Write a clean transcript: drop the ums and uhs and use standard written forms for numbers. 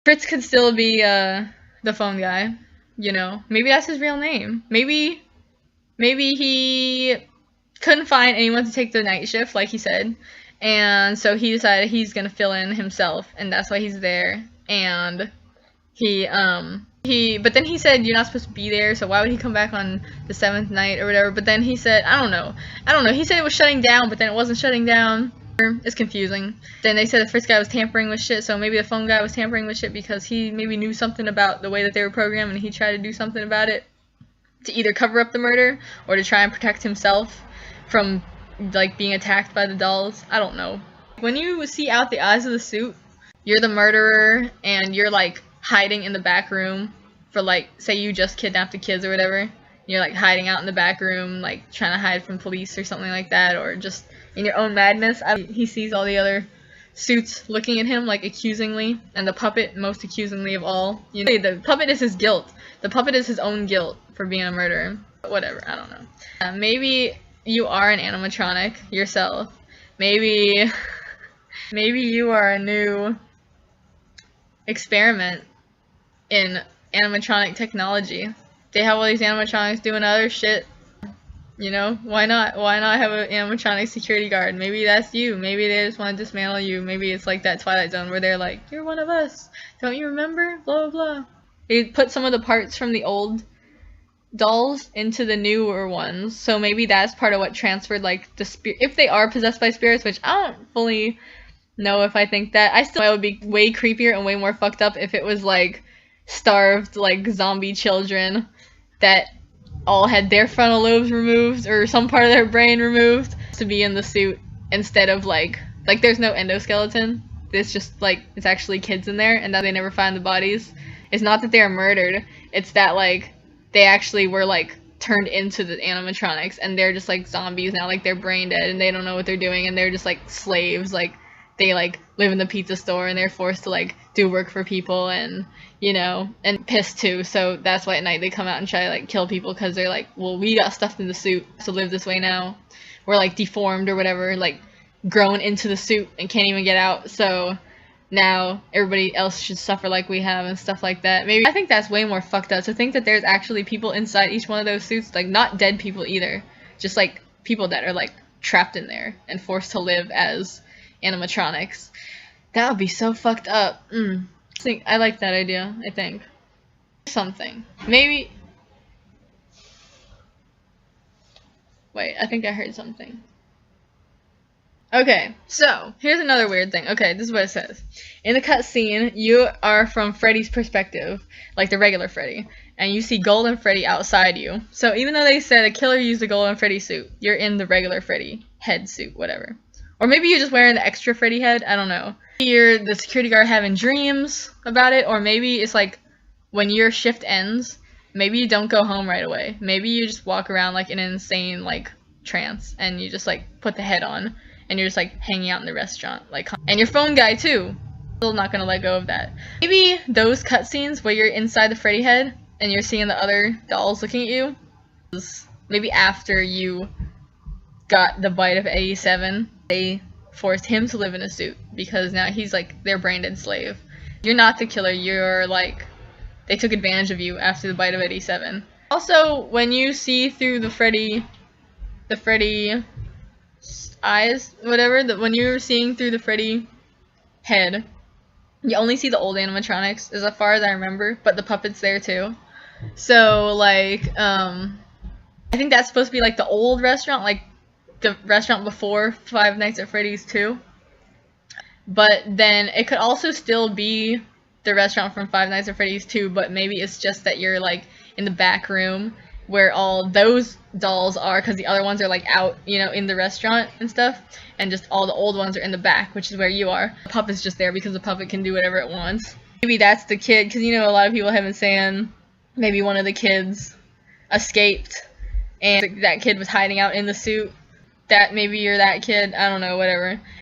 Fritz could still be the phone guy, you know. Maybe that's his real name. Maybe he couldn't find anyone to take the night shift, like he said, and so he decided he's gonna fill in himself, and that's why he's there. And but then he said you're not supposed to be there, so why would he come back on the 7th night or whatever? But then he said, I don't know. He said it was shutting down, but then it wasn't shutting down. It's confusing. Then they said the first guy was tampering with shit, so maybe the phone guy was tampering with shit because he maybe knew something about the way that they were programmed, and he tried to do something about it to either cover up the murder or to try and protect himself from like being attacked by the dolls. I don't know. When you see out the eyes of the suit, you're the murderer and you're like hiding in the back room for like, say you just kidnapped the kids or whatever. You're like hiding out in the back room, like trying to hide from police or something like that, or just in your own madness. He sees all the other suits looking at him like accusingly, and the puppet most accusingly of all. You know, the puppet is his guilt. The puppet is his own guilt for being a murderer. But whatever, I don't know. Maybe you are an animatronic yourself. Maybe you are a new experiment in animatronic technology. They have all these animatronics doing other shit. You know, why not? Why not have an animatronic security guard? Maybe that's you. Maybe they just want to dismantle you. Maybe it's like that Twilight Zone where they're like, you're one of us. Don't you remember? Blah, blah, blah. They put some of the parts from the old dolls into the newer ones. So maybe that's part of what transferred, like, the spirit. If they are possessed by spirits, which I don't fully know if I think that. I still, it would be way creepier and way more fucked up if it was, like, starved, like, zombie children that all had their frontal lobes removed or some part of their brain removed to be in the suit instead of like there's no endoskeleton. It's just like it's actually kids in there, and that they never find the bodies. It's not that they are murdered, it's that like they actually were like turned into the animatronics and they're just like zombies now, like they're brain dead and they don't know what they're doing and they're just like slaves. Like they like live in the pizza store and they're forced to like do work for people and, you know, and piss too. So that's why at night they come out and try to like kill people because they're like, well, we got stuffed in the suit to live this way now. We're like deformed or whatever, like grown into the suit and can't even get out. So now everybody else should suffer like we have and stuff like that. Maybe I think that's way more fucked up to think that there's actually people inside each one of those suits, like not dead people either, just like people that are like trapped in there and forced to live as animatronics. That would be so fucked up. I like that idea, I think. Something. Maybe... Wait, I think I heard something. Okay, so, here's another weird thing. Okay, this is what it says. In the cutscene, you are from Freddy's perspective, like the regular Freddy, and you see Golden Freddy outside you. So even though they said a killer used the Golden Freddy suit, you're in the regular Freddy head suit, whatever. Or maybe you're just wearing the extra Freddy head, I don't know. You're the security guard having dreams about it, or maybe it's like when your shift ends, maybe you don't go home right away. Maybe you just walk around like in an insane like trance and you just like put the head on and you're just like hanging out in the restaurant, like, and your phone guy too. Still not gonna let go of that. Maybe those cutscenes where you're inside the Freddy head and you're seeing the other dolls looking at you, maybe after you got the bite of 87, they forced him to live in a suit because now he's like their brain dead slave. You're not the killer, you're like, they took advantage of you after the bite of 87. Also, when you see through the Freddy eyes, whatever, when you're seeing through the Freddy head, you only see the old animatronics, as far as I remember, but the puppet's there too. So, like, I think that's supposed to be like the old restaurant, like the restaurant before Five Nights at Freddy's 2. But then it could also still be the restaurant from Five Nights at Freddy's 2, but maybe it's just that you're like in the back room where all those dolls are, because the other ones are like out, you know, in the restaurant and stuff, and just all the old ones are in the back, which is where you are. The puppet's just there because the puppet can do whatever it wants. Maybe that's the kid, because you know a lot of people have been saying maybe one of the kids escaped and that kid was hiding out in the suit. That maybe you're that kid, I don't know, whatever.